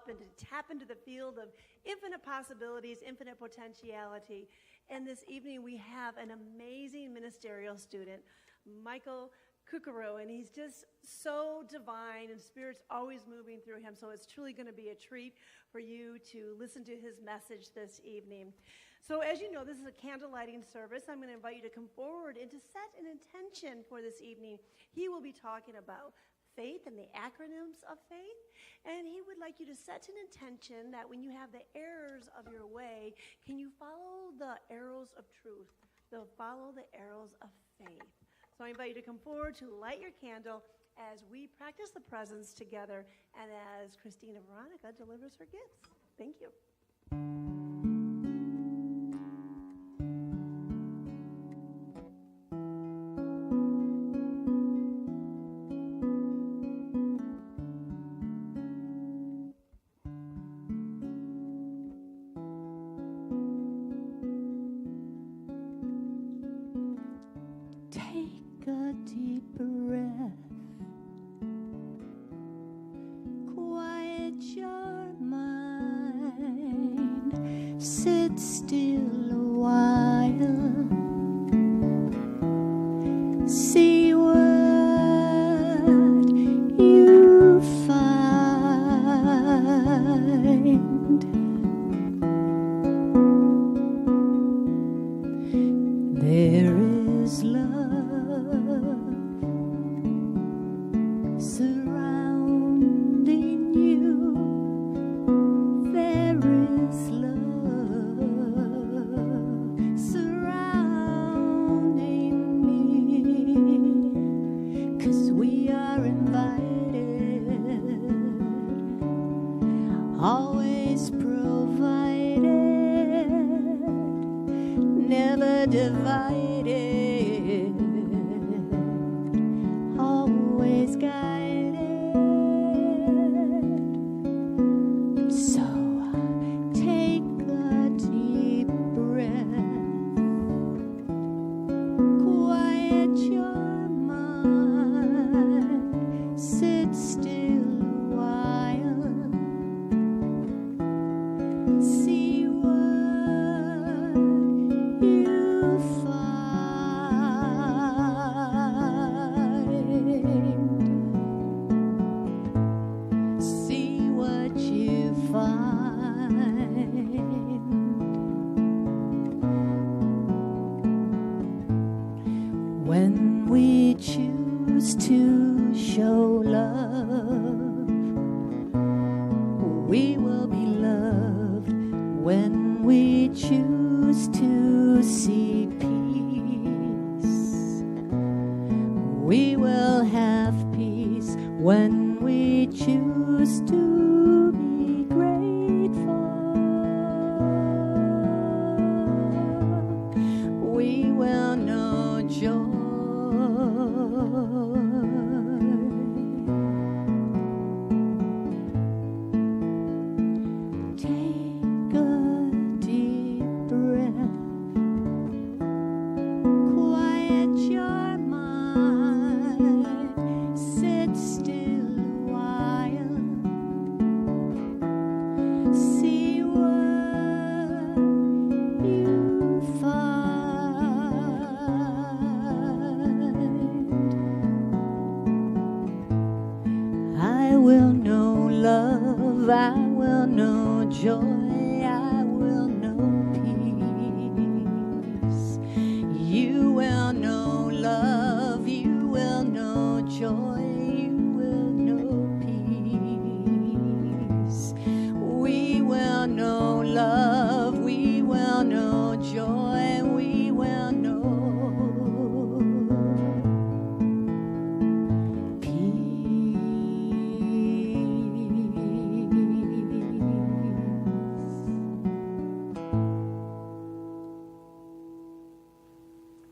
up and to tap into the field of infinite possibilities, infinite potentiality. And this evening we have an amazing ministerial student, Michael CurCuru, and he's just so divine, and Spirit's always moving through him, so it's truly going to be a treat for you to listen to his message this evening. So as you know, this is a candle lighting service. I'm going to invite you to come forward and to set an intention for this evening. He will be talking about faith and the acronyms of faith, and he would like you to set an intention that when you have the errors of your way, can you follow the arrows of truth? They'll follow the arrows of faith. So I invite you to come forward to light your candle as we practice the presence together and as Christina Veronica delivers her gifts. Thank you.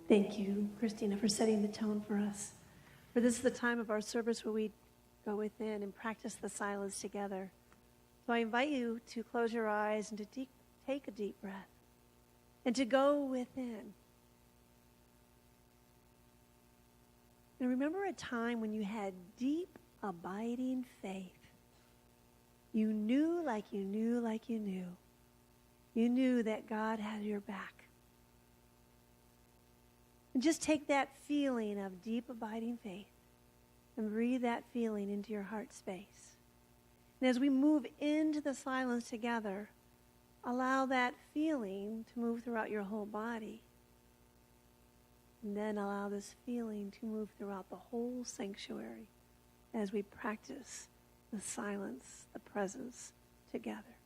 Thank you, Christina, for setting the tone for us. For this is the time of our service where we go within and practice the silence together. So I invite you to close your eyes and to take a deep breath and to go within. And remember a time when you had deep, abiding faith. You knew like you knew like you knew. You knew that God had your back. And just take that feeling of deep abiding faith and breathe that feeling into your heart space. And as we move into the silence together, allow that feeling to move throughout your whole body. And then allow this feeling to move throughout the whole sanctuary as we practice the silence, the presence together.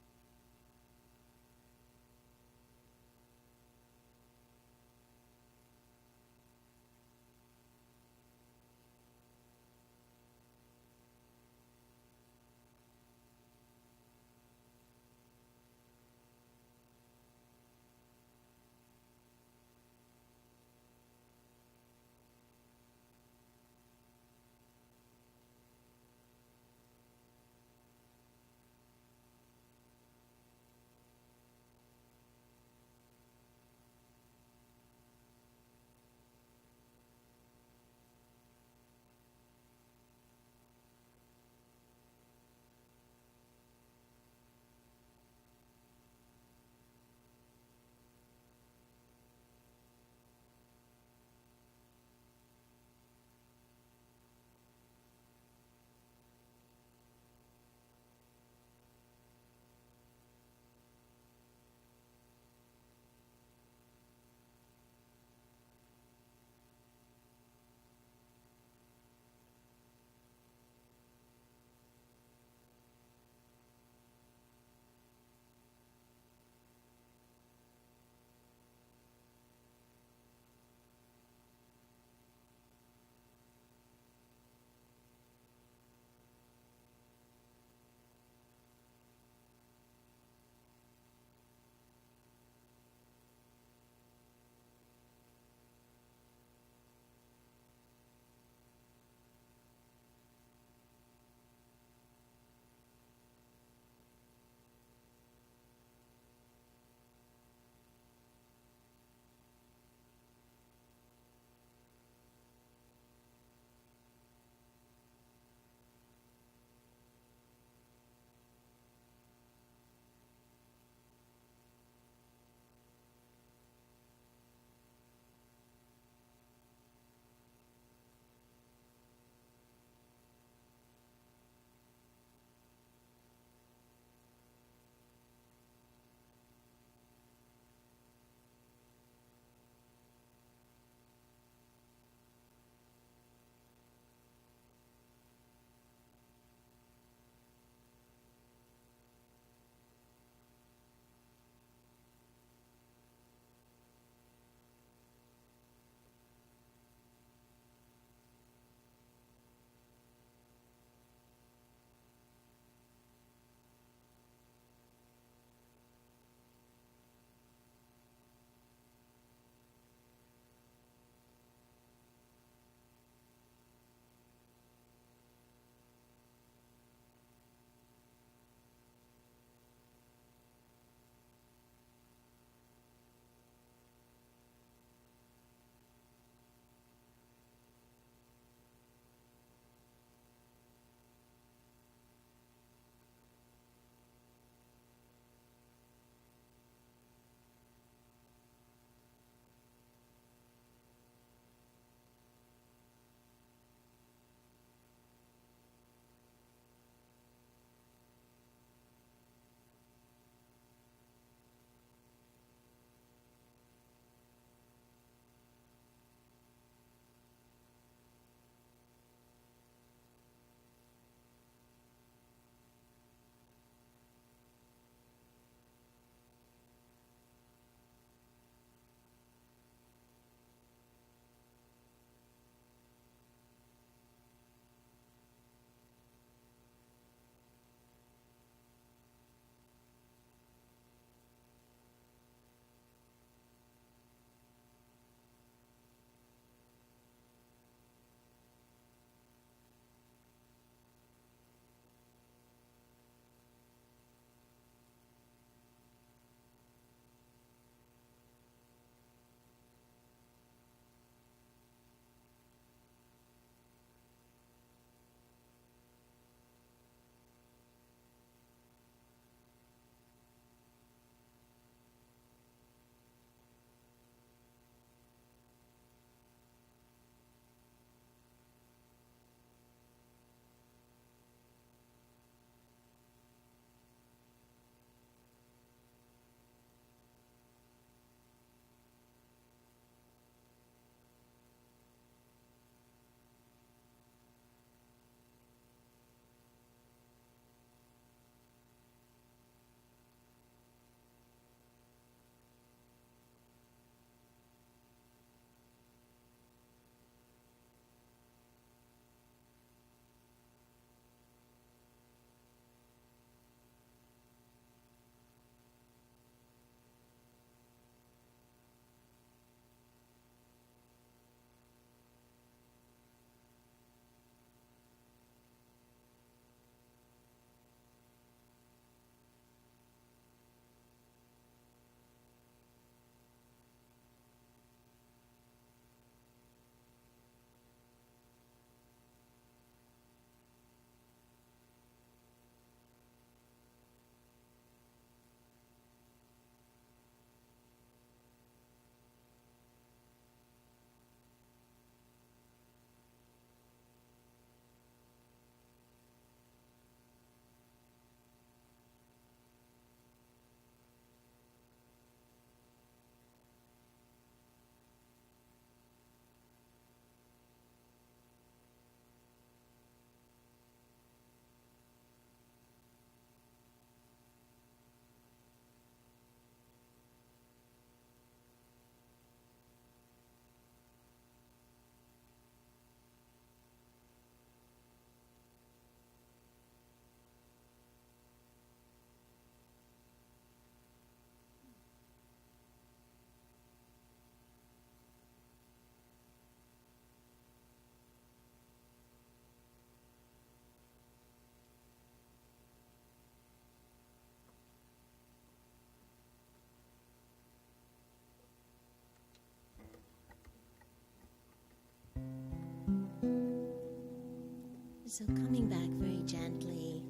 So coming back very gently,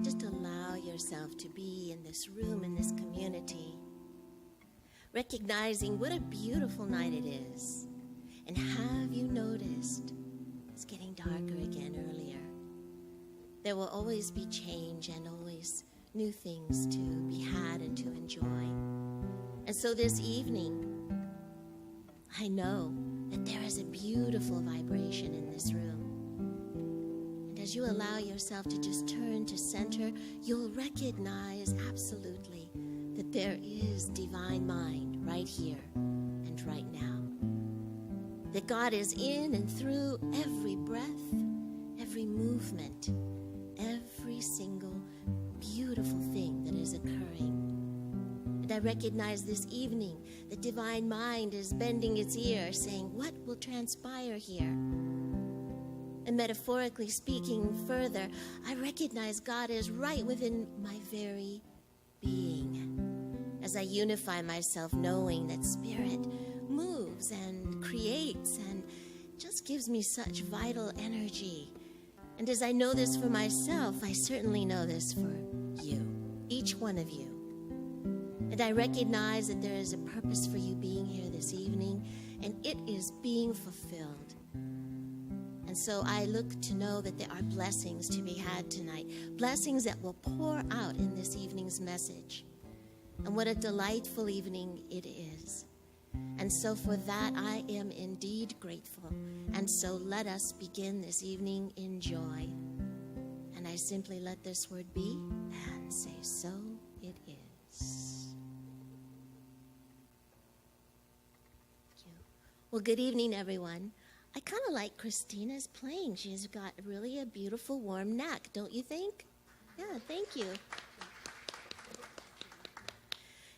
just allow yourself to be in this room, in this community, recognizing what a beautiful night it is. And have you noticed it's getting darker again earlier? There will always be change and always new things to be had and to enjoy. And so this evening, I know that there is a beautiful vibration in this room. And as you allow yourself to just turn to center, you'll recognize absolutely that there is divine mind right here and right now. That God is in and through every breath, every movement, every single beautiful thing that is occurring. And I recognize this evening the divine mind is bending its ear, saying, what will transpire here? And metaphorically speaking further, I recognize God is right within my very being. As I unify myself, knowing that Spirit moves and creates and just gives me such vital energy. And as I know this for myself, I certainly know this for you, each one of you. And I recognize that there is a purpose for you being here this evening, and it is being fulfilled. And so I look to know that there are blessings to be had tonight, blessings that will pour out in this evening's message. And what a delightful evening it is. And so for that, I am indeed grateful. And so let us begin this evening in joy. And I simply let this word be and say, so it is. Thank you. Well, good evening, everyone. I kind of like Christina's playing. She's got really a beautiful, warm neck, don't you think? Yeah, thank you.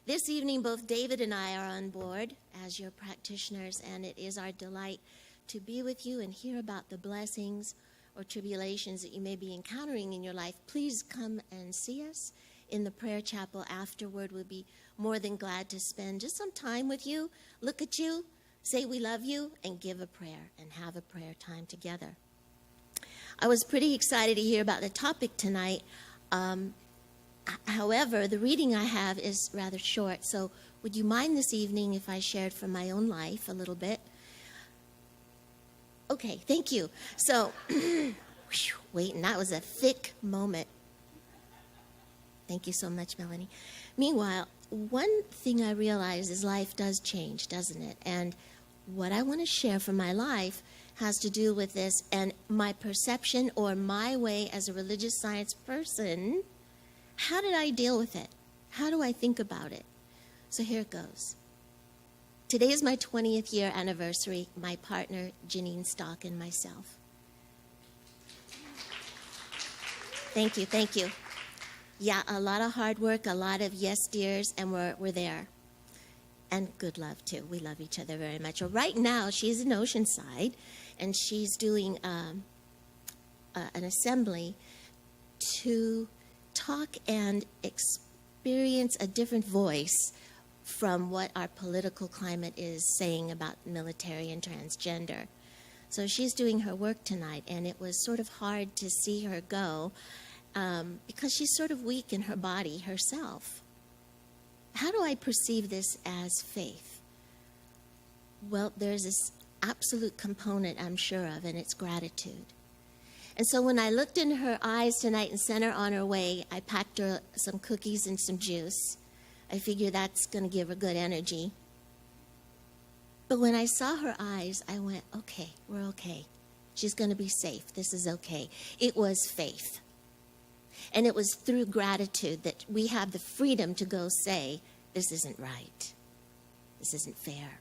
This evening, both David and I are on board as your practitioners, and it is our delight to be with you and hear about the blessings or tribulations that you may be encountering in your life. Please come and see us in the prayer chapel afterward. We'll be more than glad to spend just some time with you, look at you, say we love you, and give a prayer and have a prayer time together. I was pretty excited to hear about the topic tonight. However, the reading I have is rather short, so would you mind this evening if I shared from my own life a little bit? Okay, thank you. So, wait, and that was a thick moment. Thank you so much, Melanie. Meanwhile, one thing I realize is life does change, doesn't it? And what I want to share from my life has to do with this, and my perception or my way as a religious science person. How did I deal with it? How do I think about it? So here it goes. Today is my 20th year anniversary, my partner, Janine Stock, and myself. Thank you, thank you. Yeah, a lot of hard work, a lot of yes dears, and we're there. And good love, too. We love each other very much. Well, right now, she's in Oceanside, and she's doing an assembly to talk and experience a different voice from what our political climate is saying about military and transgender. So she's doing her work tonight, and it was sort of hard to see her go because she's sort of weak in her body herself. How do I perceive this as faith? Well, there's this absolute component I'm sure of, and it's gratitude. And so when I looked in her eyes tonight and sent her on her way, I packed her some cookies and some juice. I figure that's going to give her good energy. But when I saw her eyes, I went, okay, we're okay. She's going to be safe. This is okay. It was faith. And it was through gratitude that we have the freedom to go say, this isn't right. This isn't fair.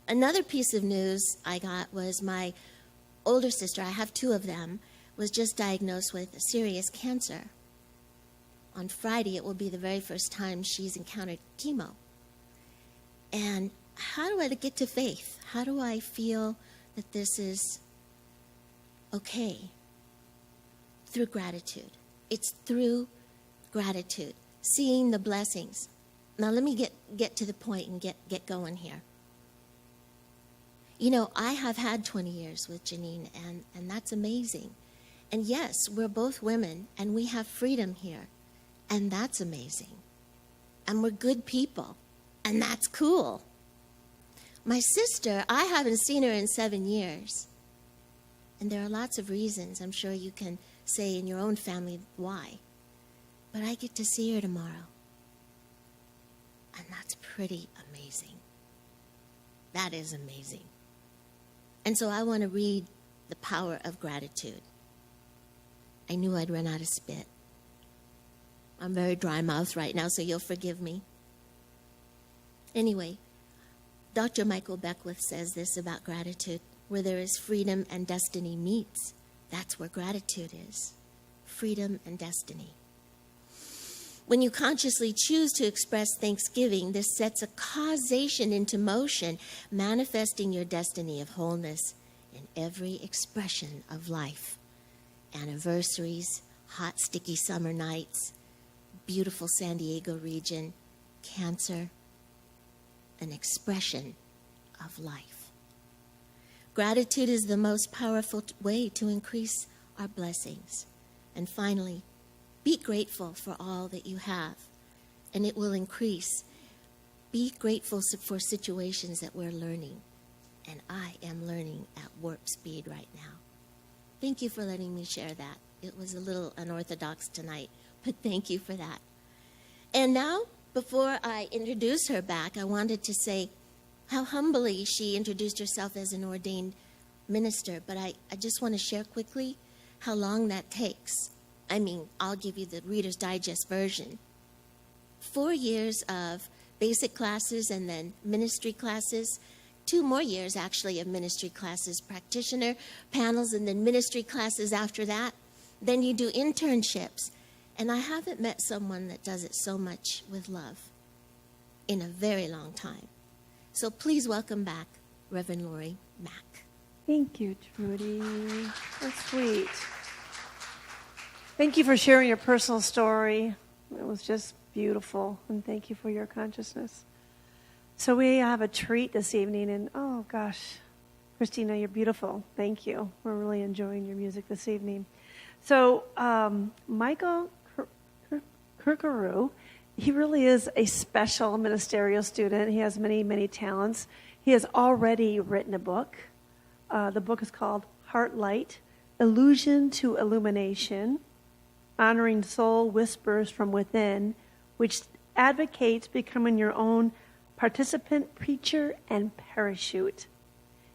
Another piece of news I got was my older sister, I have two of them, was just diagnosed with serious cancer. On Friday, it will be the very first time she's encountered chemo. And how do I get to faith? How do I feel that this is okay? Through gratitude. It's through gratitude, seeing the blessings. Now let me get to the point and get going here. You know, I have had 20 years with Janine, and that's amazing. And yes, we're both women, and we have freedom here, and that's amazing. And we're good people, and that's cool. My sister, I haven't seen her in 7 years. And there are lots of reasons. I'm sure you can say in your own family why. But I get to see her tomorrow. And that's pretty amazing. That is amazing. And so I want to read The Power of Gratitude. I knew I'd run out of spit. I'm very dry-mouthed right now, so you'll forgive me. Anyway, Dr. Michael Beckwith says this about gratitude. Where there is freedom and destiny meets, that's where gratitude is. Freedom and destiny. When you consciously choose to express thanksgiving, this sets a causation into motion, manifesting your destiny of wholeness in every expression of life. Anniversaries, hot, sticky summer nights, beautiful San Diego region, cancer, an expression of life. Gratitude is the most powerful way to increase our blessings. And finally, be grateful for all that you have, and it will increase. Be grateful for situations that we're learning, and I am learning at warp speed right now. Thank you for letting me share that. It was a little unorthodox tonight, but thank you for that. And now, before I introduce her back, I wanted to say how humbly she introduced herself as an ordained minister, but I just want to share quickly how long that takes. I mean, I'll give you the Reader's Digest version. 4 years of basic classes and then ministry classes, 2 more years actually of ministry classes, practitioner panels, and then ministry classes after that. Then you do internships. And I haven't met someone that does it so much with love in a very long time. So please welcome back Reverend Lori Mack. Thank you, Trudy. That's sweet. Thank you for sharing your personal story. It was just beautiful, and thank you for your consciousness. So we have a treat this evening, and oh gosh, Christina, you're beautiful. Thank you. We're really enjoying your music this evening. So Michael CurCuru, he really is a special ministerial student. He has many, many talents. He has already written a book. The book is called F.A.I.T.H, Illusion to Illumination, Honoring Soul Whispers from Within, which advocates becoming your own participant, preacher, and parachute.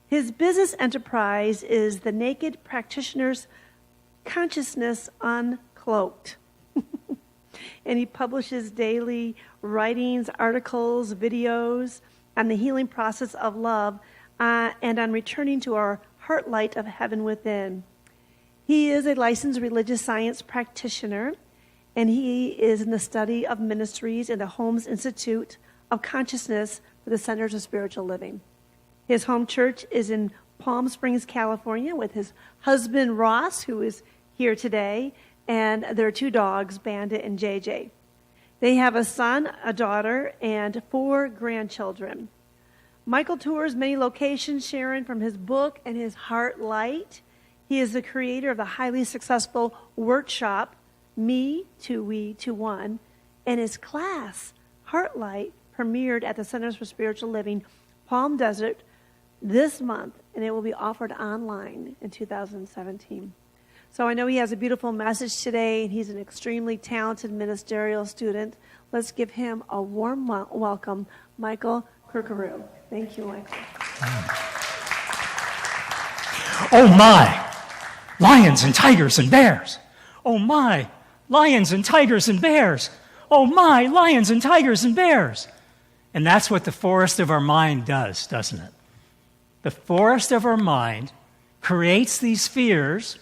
His business enterprise is the Naked Practitioner's Consciousness Uncloaked. And he publishes daily writings, articles, videos on the healing process of love and on returning to our heart light of heaven within. He is a licensed religious science practitioner, and he is in the study of ministries in the Holmes Institute of Consciousness for the Centers of Spiritual Living. His home church is in Palm Springs, California, with his husband, Ross, who is here today, and their 2 dogs, Bandit and JJ. They have a son, a daughter, and 4 grandchildren. Michael tours many locations, sharing from his book and his heart light. He is the creator of the highly successful workshop, Me to We to One, and his class, Heart Light, premiered at the Centers for Spiritual Living, Palm Desert, this month, and it will be offered online in 2017. So I know he has a beautiful message today, and he's an extremely talented ministerial student. Let's give him a warm welcome, Michael CurCuru. Thank you, Michael. Oh my, lions and tigers and bears. Oh my, lions and tigers and bears. Oh my, lions and tigers and bears. And that's what the forest of our mind does, doesn't it? The forest of our mind creates these fears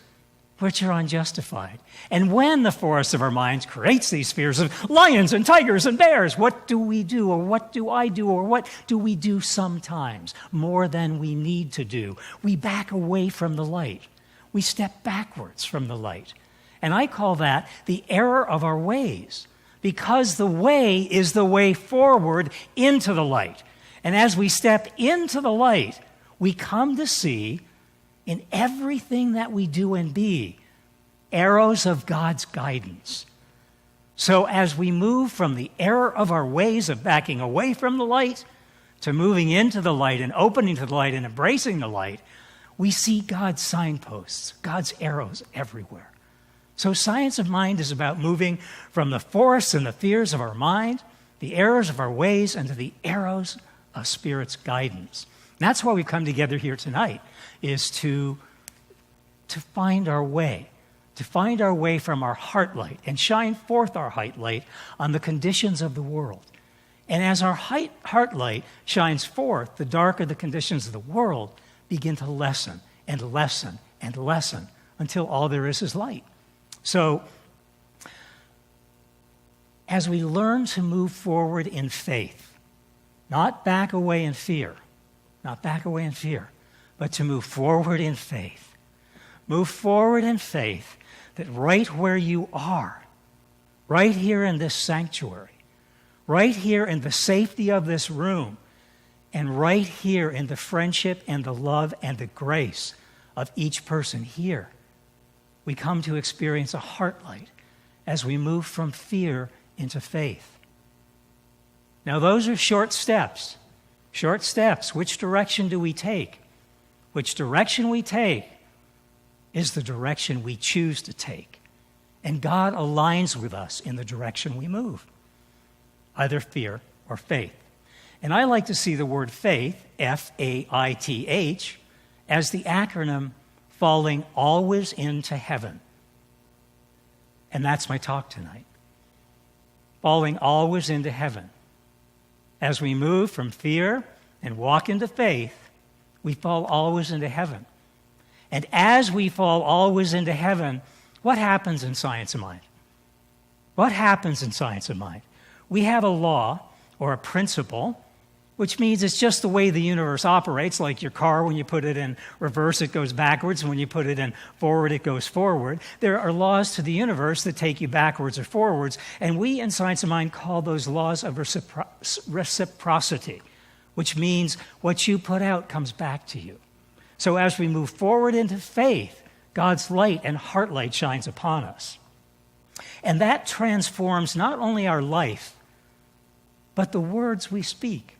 which are unjustified. And when the forest of our minds creates these fears of lions and tigers and bears, what do we do, or what do I do, or what do we do sometimes more than we need to do? We back away from the light. We step backwards from the light. And I call that the error of our ways, because the way is the way forward into the light. And as we step into the light, we come to see in everything that we do and be arrows of God's guidance. So as we move from the error of our ways of backing away from the light to moving into the light and opening to the light and embracing the light, we see God's signposts, God's arrows everywhere. So science of mind is about moving from the forests and the fears of our mind, the errors of our ways, and to the arrows of Spirit's guidance. And that's why we've come together here tonight, is to find our way, to find our way from our heart light and shine forth our heart light on the conditions of the world. And as our heart light shines forth, the darker the conditions of the world begin to lessen and lessen and lessen until all there is light. So, as we learn to move forward in faith, not back away in fear, but to move forward in faith. Move forward in faith that right where you are, right here in this sanctuary, right here in the safety of this room, and right here in the friendship and the love and the grace of each person here, we come to experience a heart light as we move from fear into faith. Now, those are short steps. Short steps. Which direction do we take? Which direction we take is the direction we choose to take. And God aligns with us in the direction we move, either fear or faith. And I like to see the word faith, F-A-I-T-H, as the acronym falling always into heaven. And that's my talk tonight. Falling always into heaven. As we move from fear and walk into faith, we fall always into heaven. And as we fall always into heaven, what happens in science of mind? What happens in science of mind? We have a law or a principle, which means it's just the way the universe operates, like your car, when you put it in reverse, it goes backwards, and when you put it in forward, it goes forward. There are laws to the universe that take you backwards or forwards, and we in science of mind call those laws of reciprocity, which means what you put out comes back to you. So as we move forward into faith, God's light and heart light shines upon us. And that transforms not only our life, but the words we speak.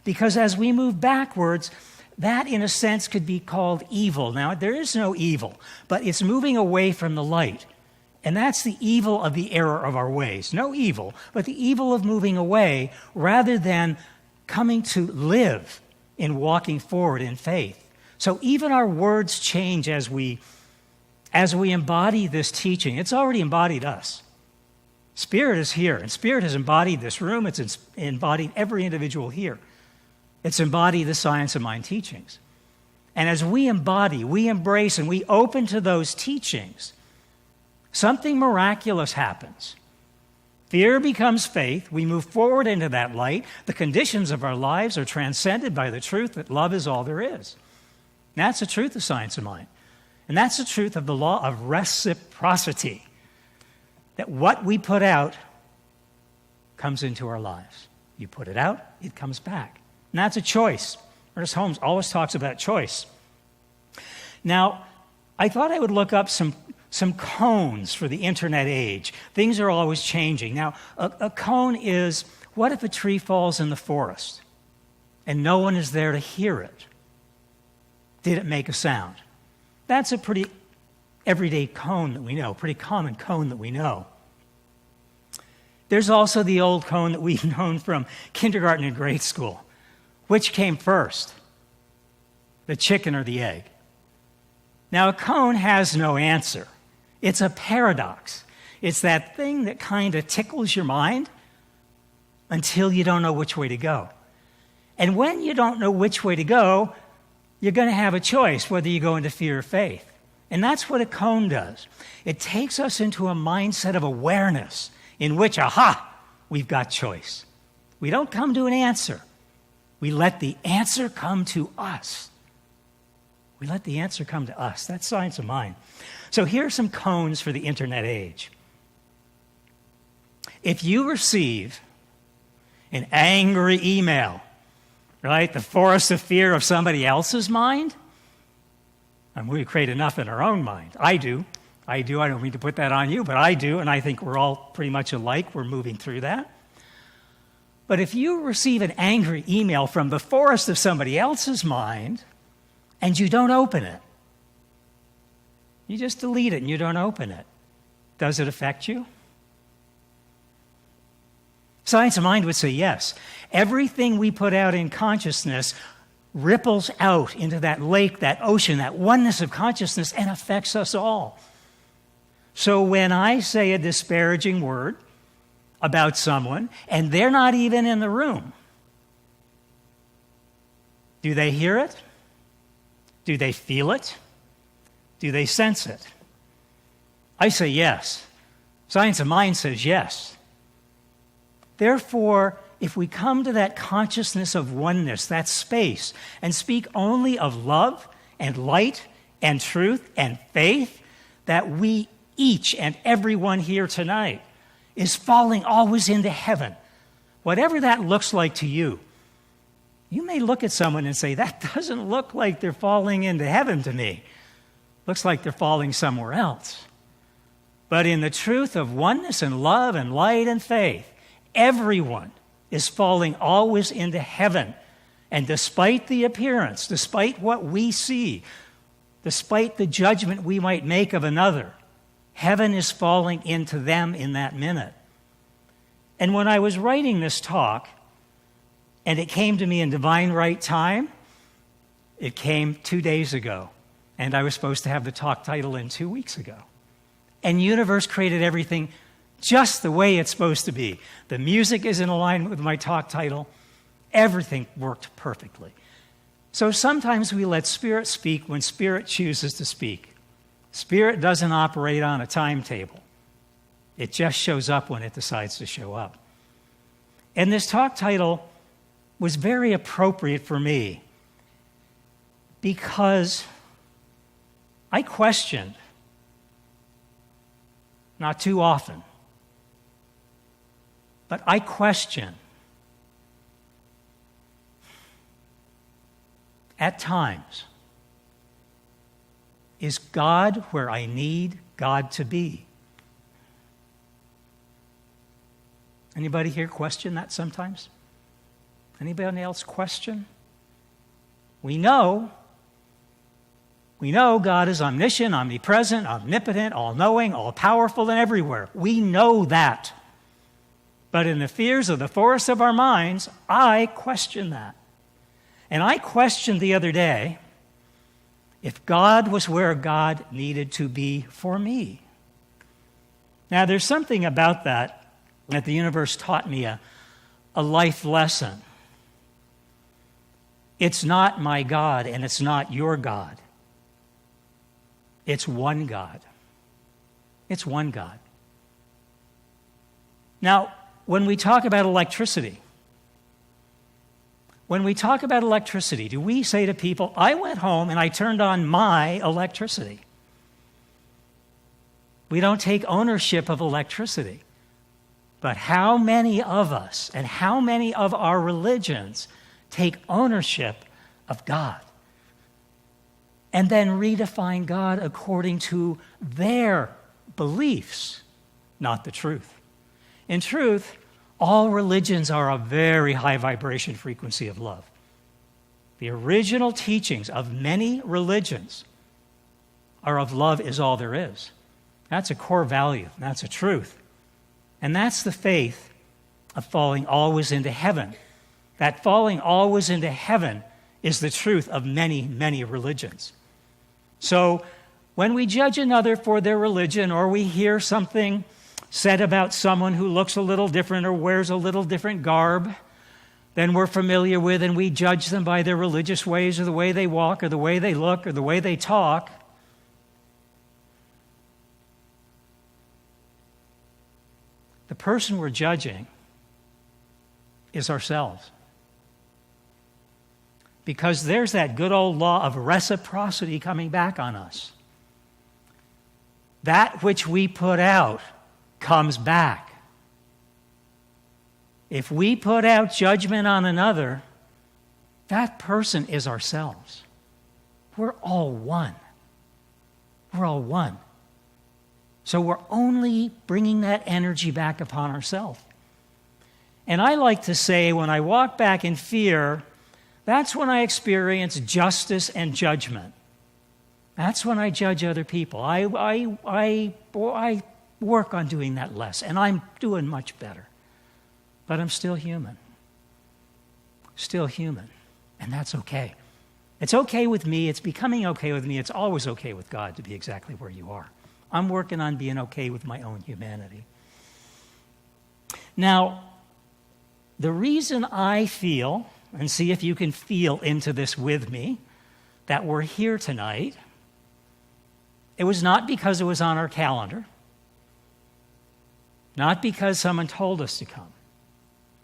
Because as we move backwards, that in a sense could be called evil. Now, there is no evil, but it's moving away from the light. And that's the evil of the error of our ways. No evil, but the evil of moving away rather than coming to live in walking forward in faith. So even our words change as we embody this teaching. It's already embodied us. Spirit is here, and Spirit has embodied this room. It's embodied every individual here. It's embodied the science of mind teachings. And as we embody, we embrace, and we open to those teachings, something miraculous happens. Fear becomes faith. We move forward into that light. The conditions of our lives are transcended by the truth that love is all there is. And that's the truth of science of mind. And that's the truth of the law of reciprocity, that what we put out comes into our lives. You put it out, it comes back. And that's a choice. Ernest Holmes always talks about choice. Now, I thought I would look up some cones for the internet age. Things are always changing. Now, a cone is, what if a tree falls in the forest and no one is there to hear it? Did it make a sound? That's a pretty everyday cone that we know, pretty common cone that we know. There's also the old cone that we've known from kindergarten and grade school. Which came first, the chicken or the egg? Now, a cone has no answer. It's a paradox. It's that thing that kind of tickles your mind until you don't know which way to go. And when you don't know which way to go, you're going to have a choice whether you go into fear or faith. And that's what a cone does. It takes us into a mindset of awareness in which, we've got choice. We don't come to an answer. We let the answer come to us. We let the answer come to us. That's science of mind. So here are some cones for the internet age. If you receive an angry email right? The forest of fear of somebody else's mind. And we create enough in our own mind. I do. I don't mean to put that on you, but I do, and I think we're all pretty much alike. We're moving through that. But if you receive an angry email from the forest of somebody else's mind and you don't open it, you just delete it and you don't open it, does it affect you? Science of mind would say yes. Everything we put out in consciousness ripples out into that lake, that ocean, that oneness of consciousness, and affects us all. So when I say a disparaging word about someone, and they're not even in the room, do they hear it? Do they feel it? Do they sense it? I say yes. Science of mind says yes. Therefore, if we come to that consciousness of oneness, that space, and speak only of love and light and truth and faith, that we, each and everyone here tonight, is falling always into heaven. Whatever that looks like to you, you may look at someone and say, that doesn't look like they're falling into heaven to me. Looks like they're falling somewhere else. But in the truth of oneness and love and light and faith, everyone is falling always into heaven. And despite the appearance, despite what we see, despite the judgment we might make of another, heaven is falling into them in that minute. And when I was writing this talk, and it came to me in divine right time, it came 2 days ago. And I was supposed to have the talk title in 2 weeks ago. And universe created everything just the way it's supposed to be. The music is in alignment with my talk title. Everything worked perfectly. So sometimes we let Spirit speak when Spirit chooses to speak. Spirit doesn't operate on a timetable. It just shows up when it decides to show up. And this talk title was very appropriate for me because I questioned, not too often, but I question at times, is God where I need God to be? Anybody here question that sometimes? Anybody else question? We know God is omniscient, omnipresent, omnipotent, all-knowing, all-powerful, and everywhere. We know that. But in the fears of the forest of our minds, I question that. And I questioned the other day if God was where God needed to be for me. Now, there's something about that the universe taught me a life lesson. It's not my God and it's not your God. It's one God. It's one God. Now, when we talk about electricity, do we say to people, I went home and I turned on my electricity? We don't take ownership of electricity. But how many of us and how many of our religions take ownership of God and then redefine God according to their beliefs, not the truth? In truth, all religions are a very high vibration frequency of love. The original teachings of many religions are of love is all there is. That's a core value. That's a truth. And that's the faith of falling always into heaven. That falling always into heaven is the truth of many, many religions. So when we judge another for their religion, or we hear something said about someone who looks a little different or wears a little different garb than we're familiar with, and we judge them by their religious ways or the way they walk or the way they look or the way they talk, the person we're judging is ourselves. Because there's that good old law of reciprocity coming back on us. That which we put out comes back. If we put out judgment on another, that person is ourselves. We're all one. We're all one. So we're only bringing that energy back upon ourselves. And I like to say, when I walk back in fear, that's when I experience justice and judgment. That's when I judge other people. I work on doing that less, and I'm doing much better. But I'm still human. Still human. And that's okay. It's okay with me. It's becoming okay with me. It's always okay with God to be exactly where you are. I'm working on being okay with my own humanity. Now, the reason I feel, and see if you can feel into this with me, that we're here tonight, it was not because it was on our calendar, not because someone told us to come,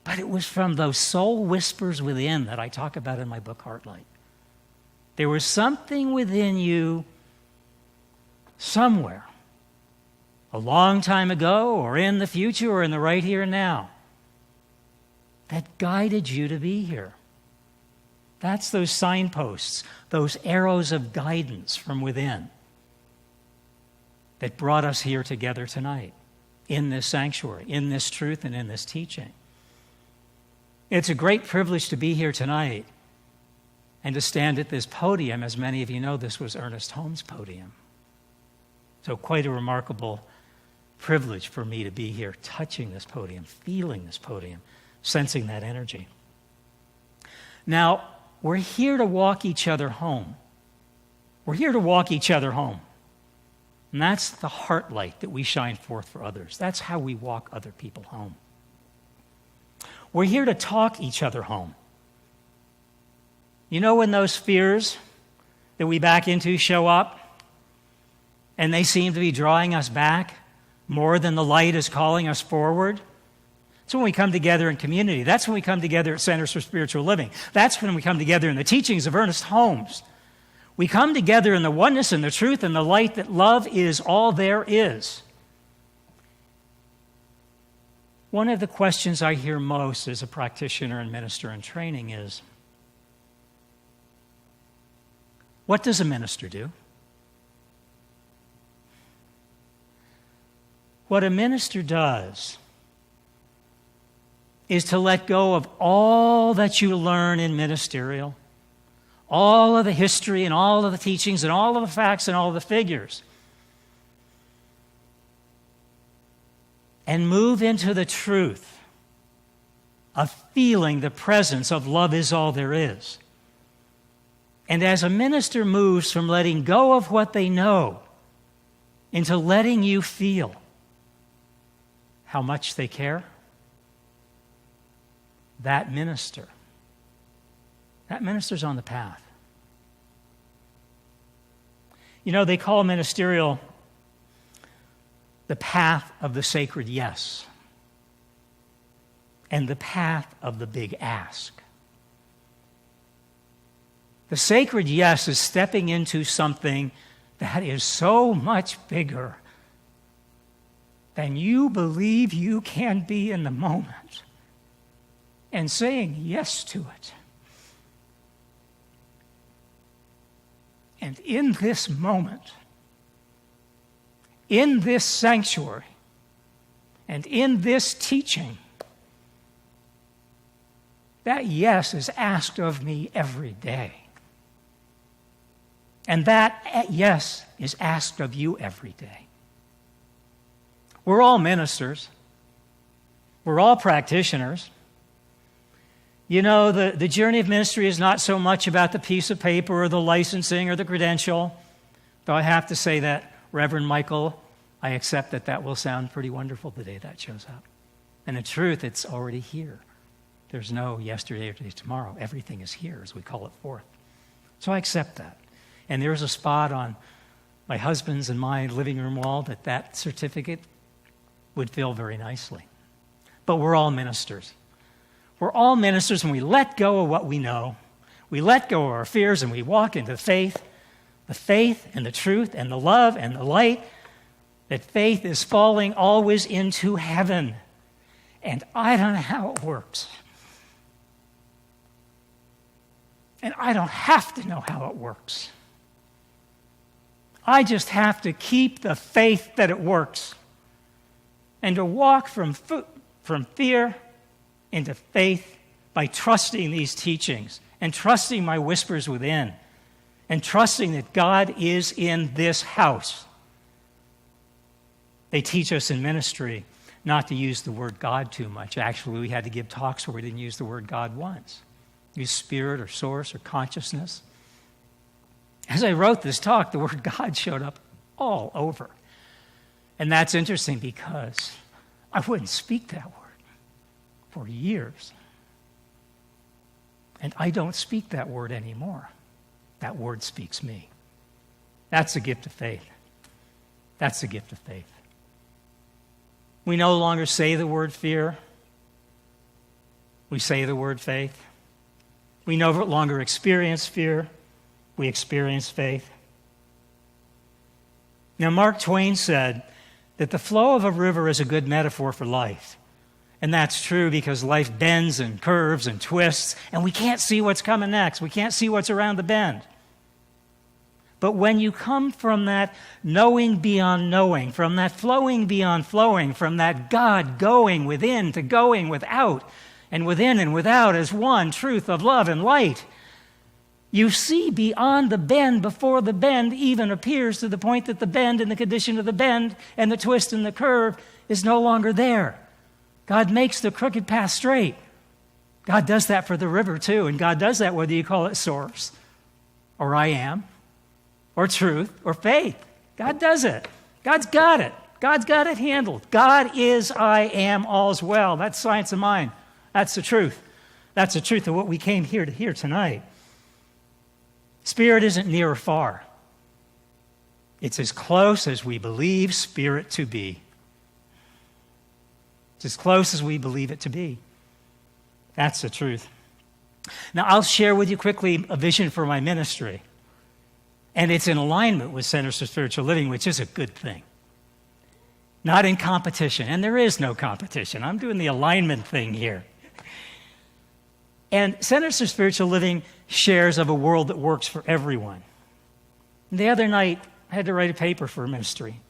but it was from those soul whispers within that I talk about in my book, Heartlight. There was something within you somewhere, a long time ago, or in the future, or in the right here and now, that guided you to be here. That's those signposts, those arrows of guidance from within that brought us here together tonight, in this sanctuary, in this truth, and in this teaching. It's a great privilege to be here tonight and to stand at this podium. As many of you know, this was Ernest Holmes' podium. So quite a remarkable privilege for me to be here, touching this podium, feeling this podium, sensing that energy. Now, we're here to walk each other home. We're here to walk each other home. And that's the heart light that we shine forth for others. That's how we walk other people home. We're here to talk each other home. You know when those fears that we back into show up and they seem to be drawing us back more than the light is calling us forward? That's when we come together in community. That's when we come together at Centers for Spiritual Living. That's when we come together in the teachings of Ernest Holmes. We come together in the oneness and the truth and the light that love is all there is. One of the questions I hear most as a practitioner and minister in training is, what does a minister do? What a minister does is to let go of all that you learn in ministerial, all of the history and all of the teachings and all of the facts and all of the figures, and move into the truth of feeling the presence of love is all there is. And as a minister moves from letting go of what they know into letting you feel how much they care, that minister's on the path. You know, they call ministerial the path of the sacred yes and the path of the big ask. The sacred yes is stepping into something that is so much bigger than you believe you can be in the moment, and saying yes to it. And in this moment, in this sanctuary, and in this teaching, that yes is asked of me every day. And that yes is asked of you every day. We're all ministers. We're all practitioners. You know, the journey of ministry is not so much about the piece of paper or the licensing or the credential, though I have to say that, Reverend Michael, I accept that will sound pretty wonderful the day that shows up. And in truth, it's already here. There's no yesterday or today, tomorrow. Everything is here, as we call it forth. So I accept that. And there's a spot on my husband's and my living room wall that certificate would fill very nicely. But we're all ministers. We're all ministers when we let go of what we know. We let go of our fears and we walk into faith, the faith and the truth and the love and the light, that faith is falling always into heaven. And I don't know how it works. And I don't have to know how it works. I just have to keep the faith that it works and to walk from fear into faith by trusting these teachings and trusting my whispers within and trusting that God is in this house. They teach us in ministry not to use the word God too much. Actually, we had to give talks where we didn't use the word God once. Use spirit or source or consciousness. As I wrote this talk, the word God showed up all over. And that's interesting because I wouldn't speak that word for years. And I don't speak that word anymore. That word speaks me. That's the gift of faith. That's the gift of faith. We no longer say the word fear. We say the word faith. We no longer experience fear. We experience faith. Now, Mark Twain said that the flow of a river is a good metaphor for life. And that's true because life bends and curves and twists, and we can't see what's coming next. We can't see what's around the bend. But when you come from that knowing beyond knowing, from that flowing beyond flowing, from that God going within to going without, and within and without as one truth of love and light, you see beyond the bend before the bend even appears, to the point that the bend and the condition of the bend and the twist and the curve is no longer there. God makes the crooked path straight. God does that for the river too, and God does that whether you call it source or I am or truth or faith. God does it. God's got it. God's got it handled. God is I am, all's well. That's science of mind. That's the truth. That's the truth of what we came here to hear tonight. Spirit isn't near or far. It's as close as we believe spirit to be. It's as close as we believe it to be. That's the truth. Now, I'll share with you quickly a vision for my ministry. And it's in alignment with Centers for Spiritual Living, which is a good thing. Not in competition. And there is no competition. I'm doing the alignment thing here. And Centers for Spiritual Living shares of a world that works for everyone. The other night, I had to write a paper for a ministry.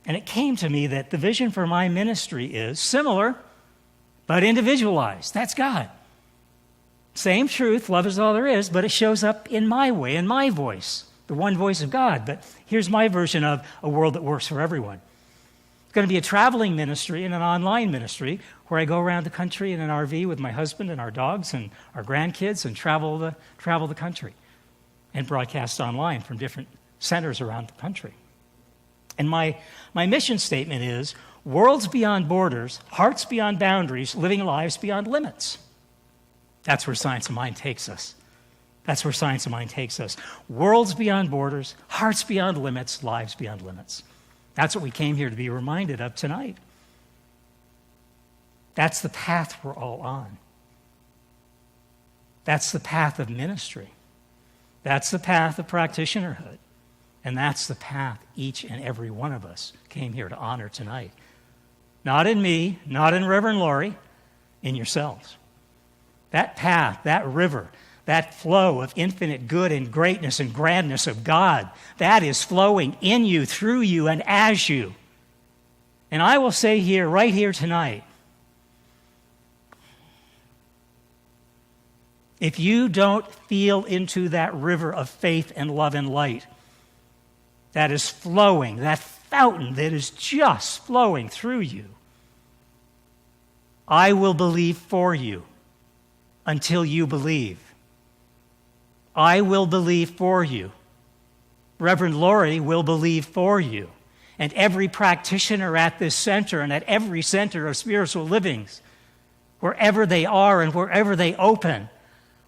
And it came to me that the vision for my ministry is similar, but individualized. That's God. Same truth, love is all there is, but it shows up in my way, in my voice, the one voice of God. But here's my version of a world that works for everyone. It's going to be a traveling ministry and an online ministry where I go around the country in an RV with my husband and our dogs and our grandkids and travel the country and broadcast online from different centers around the country. And my mission statement is worlds beyond borders, hearts beyond boundaries, living lives beyond limits. That's where Science of Mind takes us. That's where Science of Mind takes us. Worlds beyond borders, hearts beyond limits, lives beyond limits. That's what we came here to be reminded of tonight. That's the path we're all on. That's the path of ministry. That's the path of practitionerhood. And that's the path each and every one of us came here to honor tonight. Not in me, not in Reverend Laurie, in yourselves. That path, that river, that flow of infinite good and greatness and grandness of God, that is flowing in you, through you, and as you. And I will say here, right here tonight, if you don't feel into that river of faith and love and light that is flowing, that fountain that is just flowing through you, I will believe for you until you believe. I will believe for you. Reverend Laurie will believe for you. And every practitioner at this center and at every center of spiritual livings, wherever they are and wherever they open,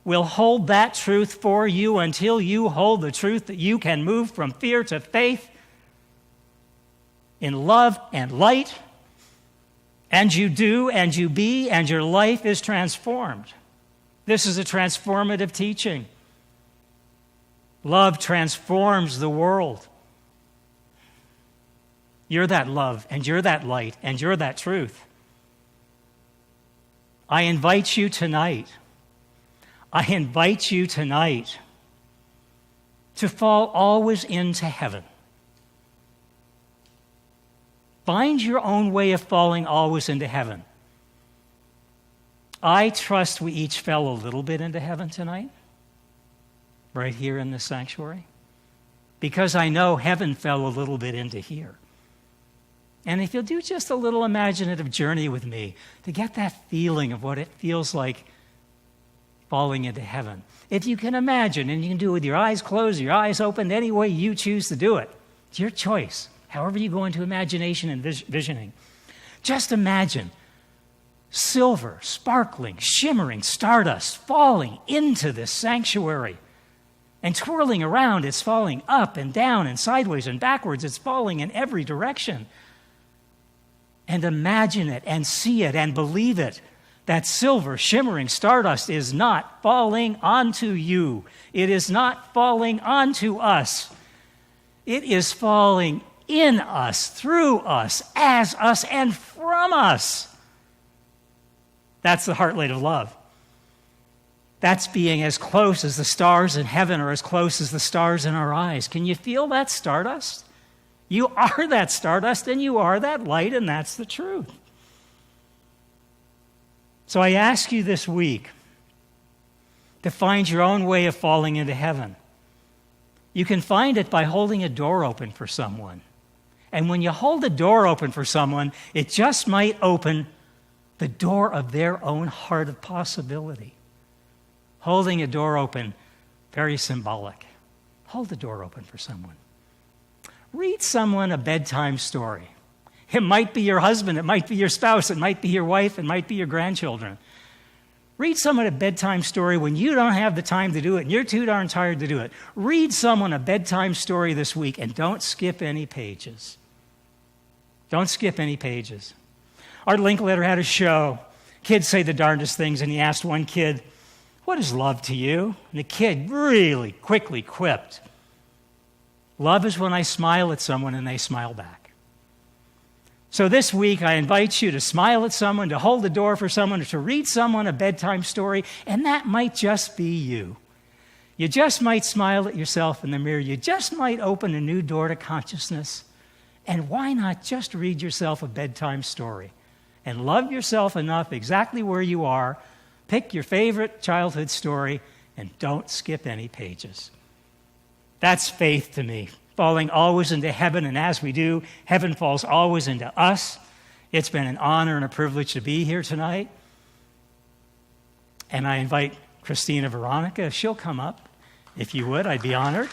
will hold that truth for you until you hold the truth that you can move from fear to faith in love and light, and you do, and you be, and your life is transformed. This is a transformative teaching. Love transforms the world. You're that love, and you're that light, and you're that truth. I invite you tonight. I invite you tonight to fall always into heaven. Find your own way of falling always into heaven. I trust we each fell a little bit into heaven tonight, right here in this sanctuary, because I know heaven fell a little bit into here. And if you'll do just a little imaginative journey with me to get that feeling of what it feels like falling into heaven. If you can imagine, and you can do it with your eyes closed, your eyes open, any way you choose to do it. It's your choice, however you go into imagination and visioning. Just imagine silver, sparkling, shimmering stardust falling into this sanctuary and twirling around. It's falling up and down and sideways and backwards. It's falling in every direction. And imagine it and see it and believe it. That silver, shimmering stardust is not falling onto you. It is not falling onto us. It is falling in us, through us, as us, and from us. That's the heartlight of love. That's being as close as the stars in heaven are as close as the stars in our eyes. Can you feel that stardust? You are that stardust, and you are that light, and that's the truth. So I ask you this week to find your own way of falling into heaven. You can find it by holding a door open for someone. And when you hold a door open for someone, it just might open the door of their own heart of possibility. Holding a door open, very symbolic. Hold the door open for someone. Read someone a bedtime story. It might be your husband, it might be your spouse, it might be your wife, it might be your grandchildren. Read someone a bedtime story when you don't have the time to do it and you're too darn tired to do it. Read someone a bedtime story this week and don't skip any pages. Don't skip any pages. Art Linkletter had a show. Kids say the darndest things, and he asked one kid, "What is love to you?" And the kid really quickly quipped, "Love is when I smile at someone and they smile back." So this week, I invite you to smile at someone, to hold the door for someone, or to read someone a bedtime story, and that might just be you. You just might smile at yourself in the mirror. You just might open a new door to consciousness. And why not just read yourself a bedtime story and love yourself enough exactly where you are, pick your favorite childhood story, and don't skip any pages. That's faith to me. Falling always into heaven, and as we do, heaven falls always into us. It's been an honor and a privilege to be here tonight. And I invite Christina Veronica, if she'll come up, if you would, I'd be honored.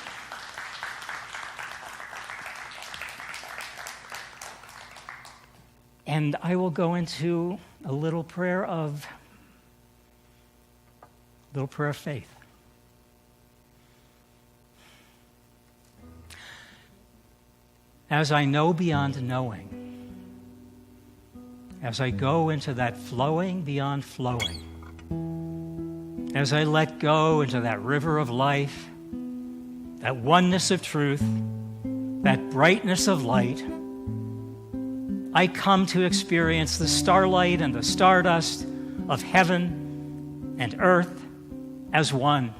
And I will go into a little prayer of faith. As I know beyond knowing, as I go into that flowing beyond flowing, as I let go into that river of life, that oneness of truth, that brightness of light, I come to experience the starlight and the stardust of heaven and earth as one.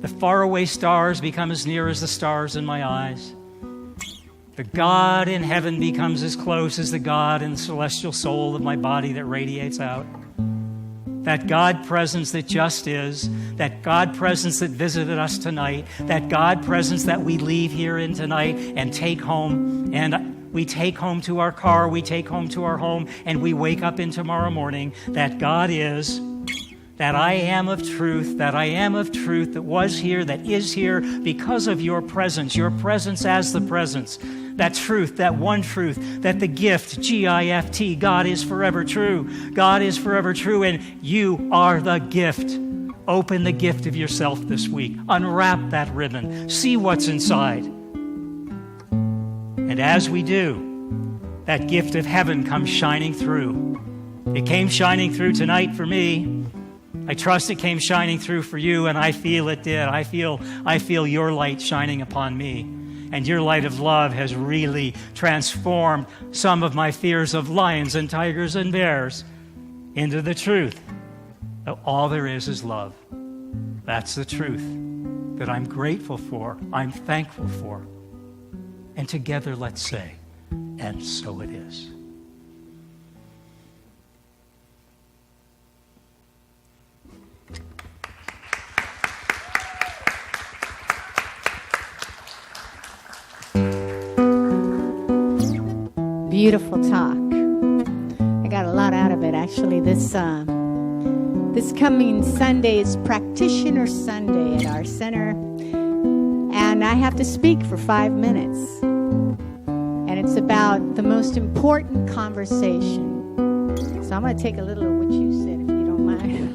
The faraway stars become as near as the stars in my eyes. The God in heaven becomes as close as the God in the celestial soul of my body that radiates out. That God presence that just is, that God presence that visited us tonight, that God presence that we leave here in tonight and take home, and we take home to our car, we take home to our home, and we wake up in tomorrow morning, that God is, that I am of truth, that I am of truth, that was here, that is here because of your presence as the presence, that truth, that one truth, that the gift, G-I-F-T, God is forever true. God is forever true, and you are the gift. Open the gift of yourself this week. Unwrap that ribbon. See what's inside. And as we do, that gift of heaven comes shining through. It came shining through tonight for me. I trust it came shining through for you, and I feel it did. I feel your light shining upon me. And your light of love has really transformed some of my fears of lions and tigers and bears into the truth that all there is love. That's the truth that I'm grateful for, I'm thankful for. And together let's say, and so it is. Beautiful talk. I got a lot out of it, actually. This coming Sunday is Practitioner Sunday at our center, and I have to speak for 5 minutes, and it's about the most important conversation. So I'm going to take a little of what you said, if you don't mind.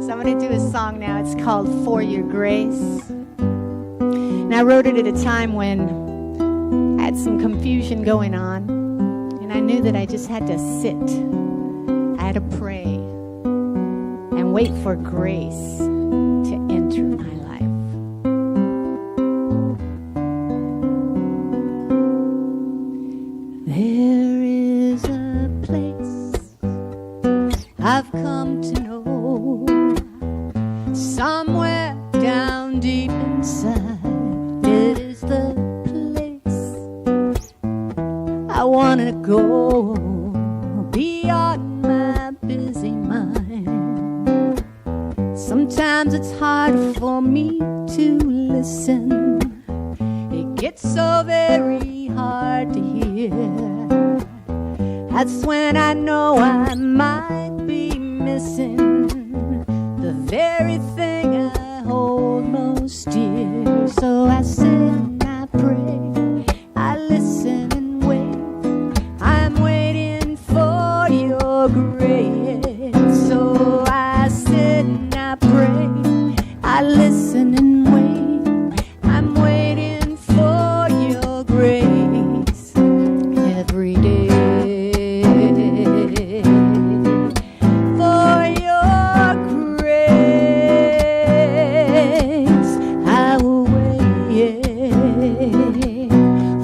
So I'm going to do a song now. It's called For Your Grace, and I wrote it at a time when I had some confusion going on, and I knew that I just had to sit. I had to pray and wait for grace to enter my life. There is a place I've come to know, somewhere down deep inside. It is the I want to go beyond my busy mind. Sometimes it's hard for me to listen. It gets so very hard to hear. That's when I know I might be missing the very thing I hold most dear. So I sit and I pray, I listen and wait. I'm waiting for your grace. So I sit and I pray, I listen and wait. I'm waiting for your grace every day. For your grace, I will wait.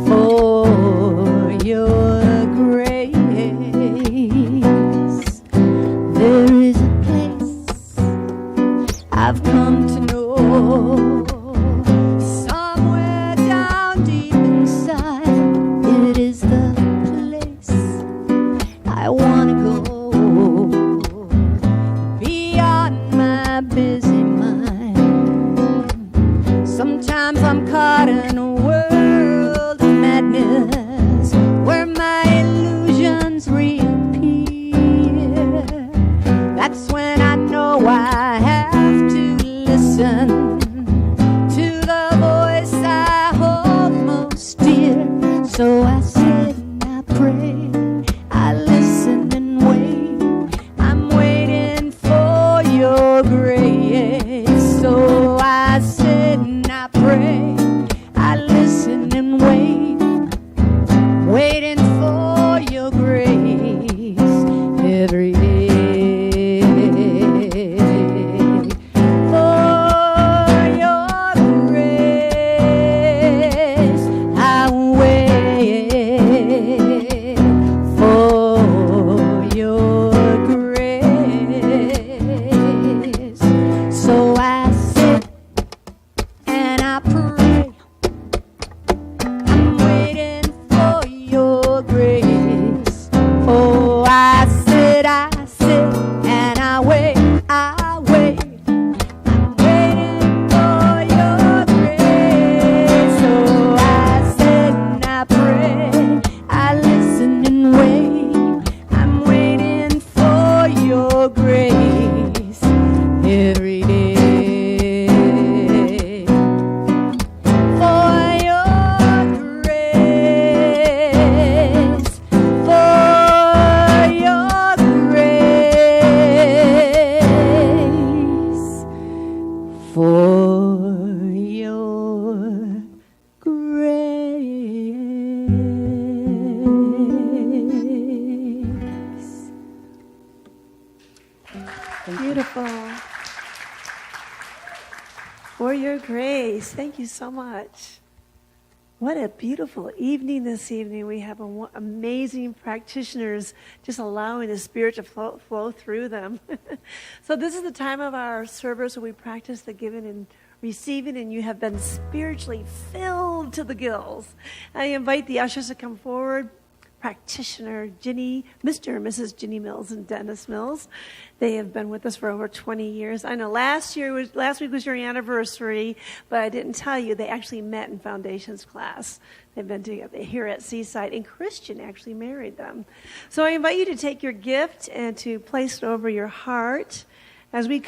For your grace, there is a place I've come to know, somewhere down deep inside. It is the place I want to go, beyond my busy mind. Sometimes I'm caught in a world of madness where my illusions reappear. That's when I know I have to listen to the voice I hold most dear. So I sit and I pray, I listen and wait. I'm waiting for your grace. So I sit and I pray, I listen and wait, waiting for your grace every day. For your grace, I wait. For your grace, so I sit and I pray. I'm waiting for your grace. Oh, I sit and I wait, I wait. I'm waiting for your grace. So I sit and I pray, I listen and wait. I'm waiting for your grace every day. For your grace, for your grace, for your grace. Beautiful. For your grace. Thank you so much. What a beautiful evening this evening. We have amazing practitioners just allowing the Spirit to flow through them. So this is the time of our service where we practice the giving and receiving, and you have been spiritually filled to the gills. I invite the ushers to come forward. Practitioner Mr. and Mrs. Ginny Mills and Dennis Mills. They have been with us for over 20 years. I know last week was your anniversary, but I didn't tell you they actually met in Foundations class. They've been together here at Seaside, and Christian actually married them. So I invite you to take your gift and to place it over your heart as we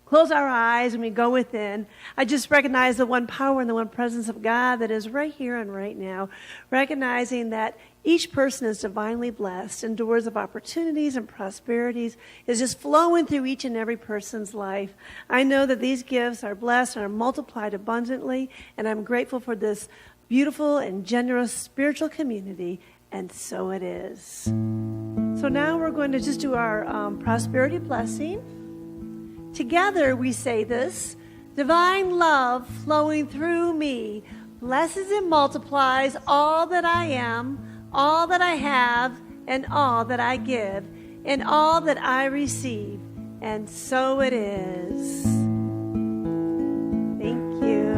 close our eyes and we go within. I just recognize the one power and the one presence of God that is right here and right now, recognizing that each person is divinely blessed, and doors of opportunities and prosperities is just flowing through each and every person's life. I know that these gifts are blessed and are multiplied abundantly, and I'm grateful for this beautiful and generous spiritual community, and so it is. So now we're going to just do our prosperity blessing. Together we say this: divine love flowing through me blesses and multiplies all that I am, all that I have, and all that I give, and all that I receive. And so it is. Thank you.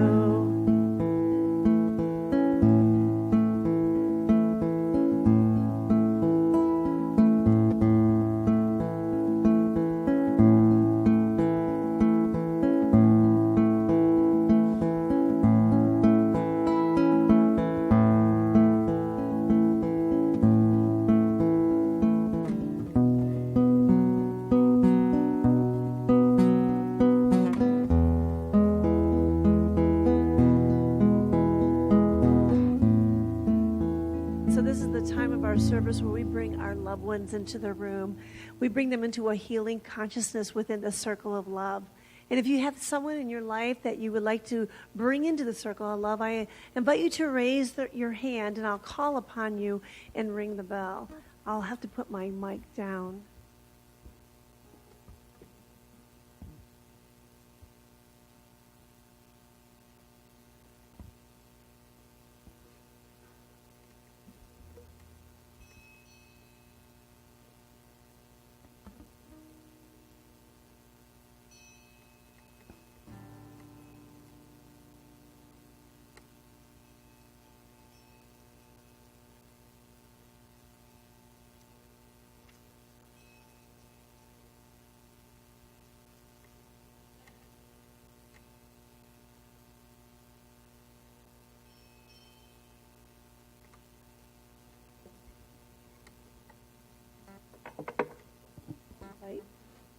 Service where we bring our loved ones into the room. We bring them into a healing consciousness within the circle of love. And if you have someone in your life that you would like to bring into the circle of love, I invite you to raise your hand, and I'll call upon you and ring the bell. I'll have to put my mic down.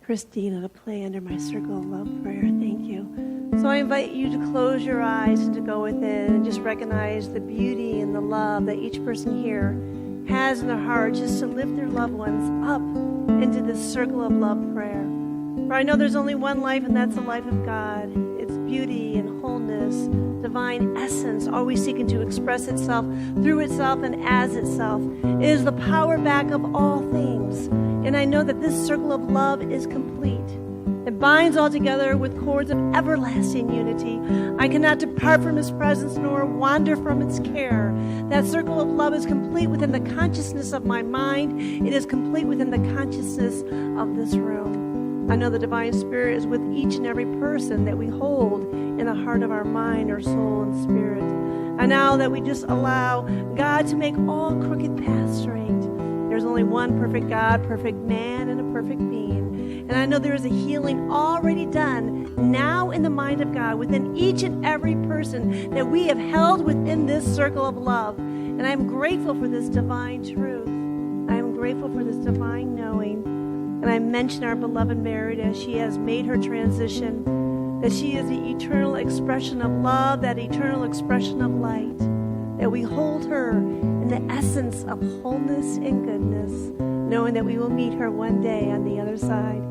Christina to play under my circle of love prayer. Thank you. So I invite you to close your eyes and to go within and just recognize the beauty and the love that each person here has in their heart, just to lift their loved ones up into this circle of love prayer. For I know there's only one life, and that's the life of God. It's beauty and wholeness, divine essence, always seeking to express itself through itself and as itself. It is the power back of all things. And I know that this circle of love is complete. It binds all together with cords of everlasting unity. I cannot depart from His presence nor wander from its care. That circle of love is complete within the consciousness of my mind. It is complete within the consciousness of this room. I know the Divine Spirit is with each and every person that we hold in the heart of our mind, our soul, and spirit. And now that we just allow God to make all crooked paths straight. There's only one perfect God, perfect man, and a perfect being. And I know there is a healing already done now in the mind of God within each and every person that we have held within this circle of love. And I'm grateful for this divine truth. I'm grateful for this divine knowing. And I mention our beloved Mary as she has made her transition, that she is the eternal expression of love, that eternal expression of light, that we hold her in the essence of wholeness and goodness, knowing that we will meet her one day on the other side.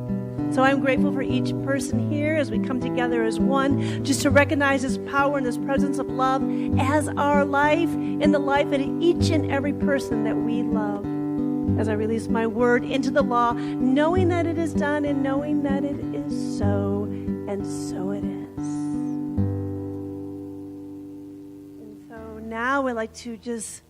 So I'm grateful for each person here as we come together as one, just to recognize this power and this presence of love as our life in the life of each and every person that we love. As I release my word into the law, knowing that it is done and knowing that it is so, and so it is. And so now we'd like to just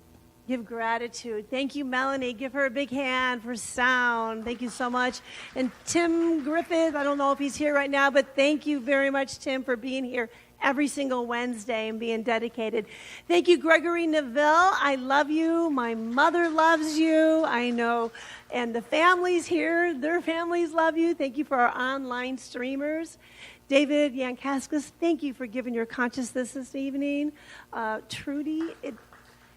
give gratitude. Thank you, Melanie. Give her a big hand for sound. Thank you so much. And Tim Griffith, I don't know if he's here right now, but thank you very much, Tim, for being here every single Wednesday and being dedicated. Thank you, Gregory Neville. I love you. My mother loves you. I know. And the families here, their families love you. Thank you for our online streamers. David Yankaskis, thank you for giving your consciousness this evening. Trudy, it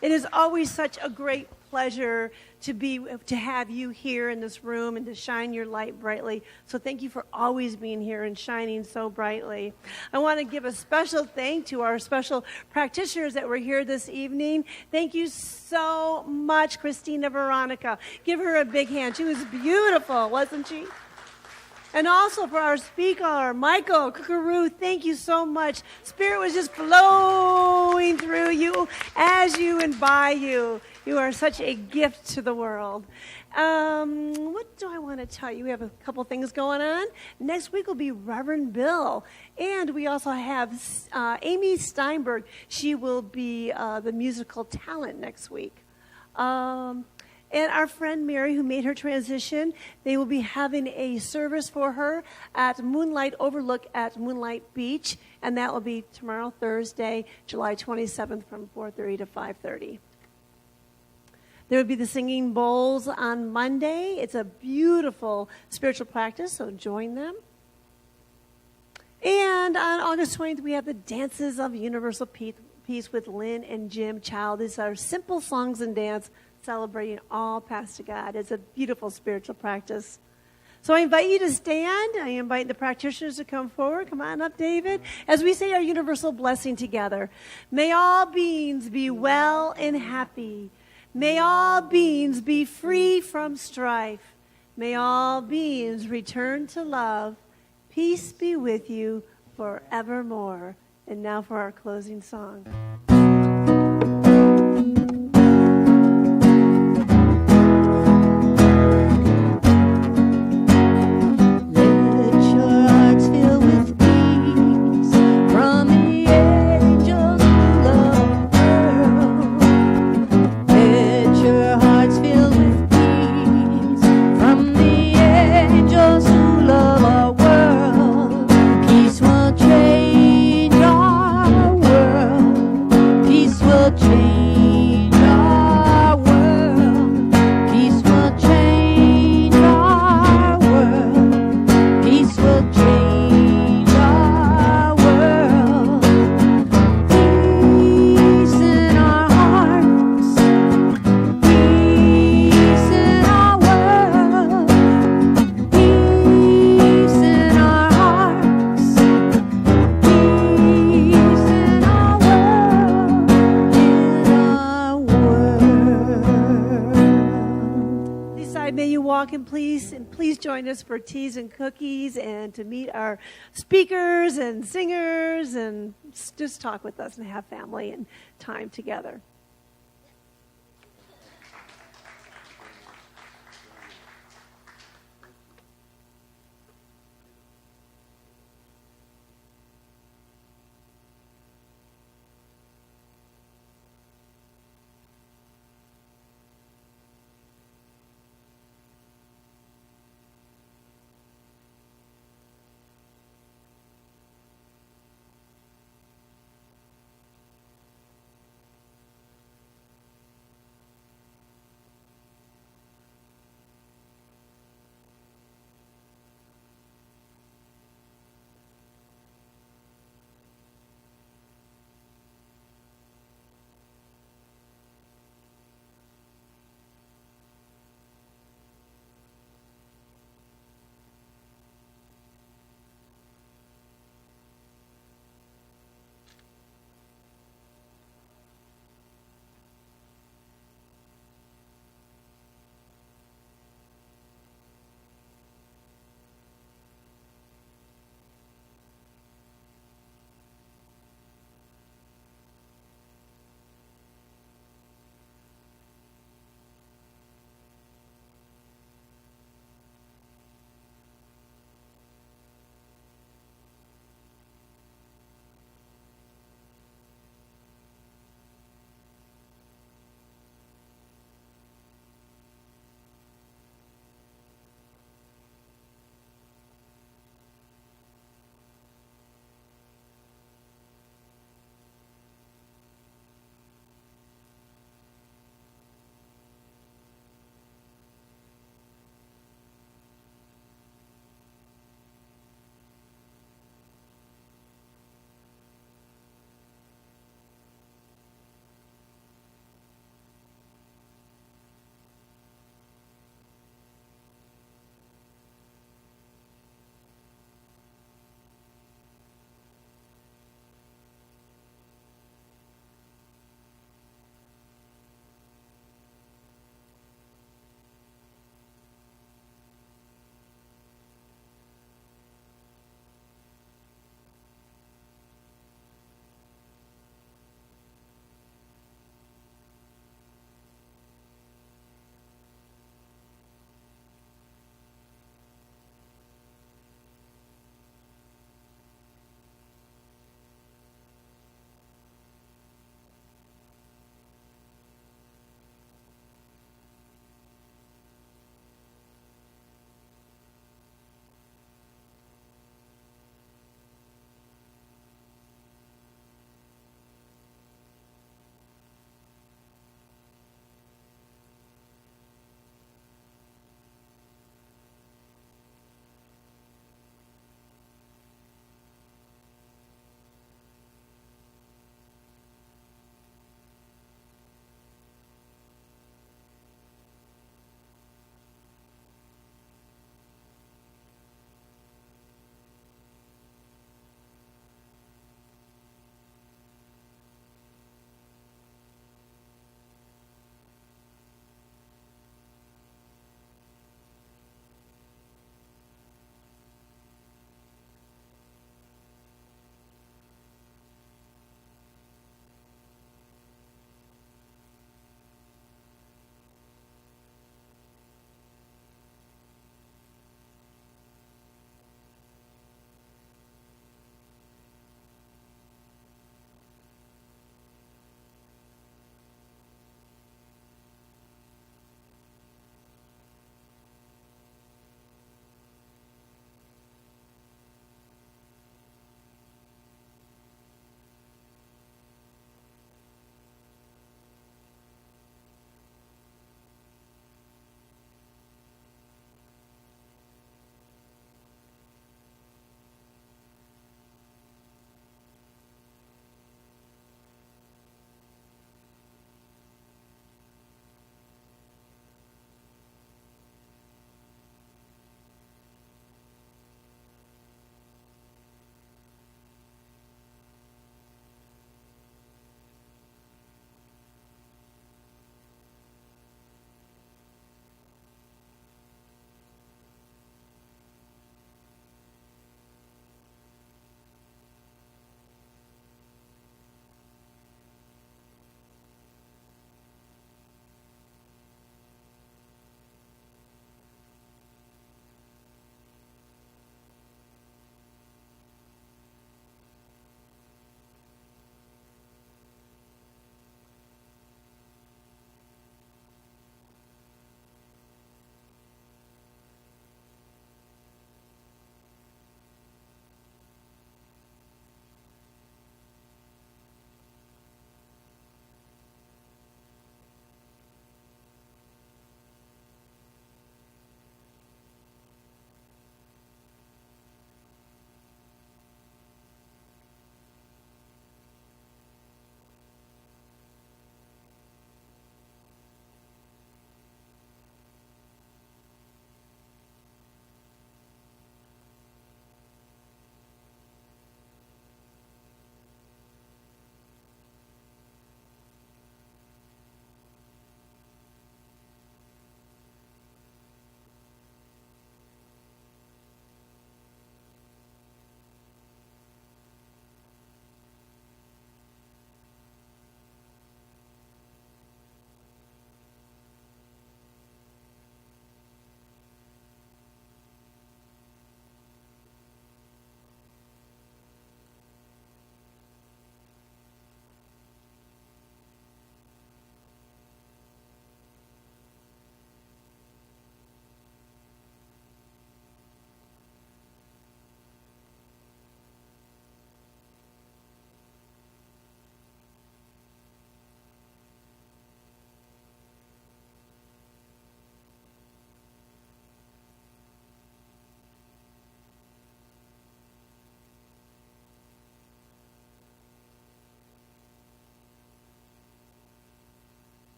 is always such a great pleasure to have you here in this room and to shine your light brightly. So thank you for always being here and shining so brightly. I want to give a special thank to our special practitioners that were here this evening. Thank you so much, Christina Veronica. Give her a big hand. She was beautiful, wasn't she? And also for our speaker, Michael CurCuru, thank you so much. Spirit was just flowing through you, as you and by you. You are such a gift to the world. What do I want to tell you? We have a couple things going on. Next week will be Reverend Bill. And we also have Amy Steinberg. She will be the musical talent next week. And our friend Mary, who made her transition, they will be having a service for her at Moonlight Overlook at Moonlight Beach, and that will be tomorrow, Thursday, July 27th from 4:30 to 5:30. There will be the singing bowls on Monday. It's a beautiful spiritual practice, so join them. And on August 20th, we have the Dances of Universal Peace with Lynn and Jim Child. These are simple songs and dance celebrating all paths to God. It's a beautiful spiritual practice. So I invite you to stand. I invite the practitioners to come forward. Come on up, David. As we say our universal blessing together. May all beings be well and happy. May all beings be free from strife. May all beings return to love. Peace be with you forevermore. And now for our closing song. Please join us for teas and cookies and to meet our speakers and singers and just talk with us and have family and time together.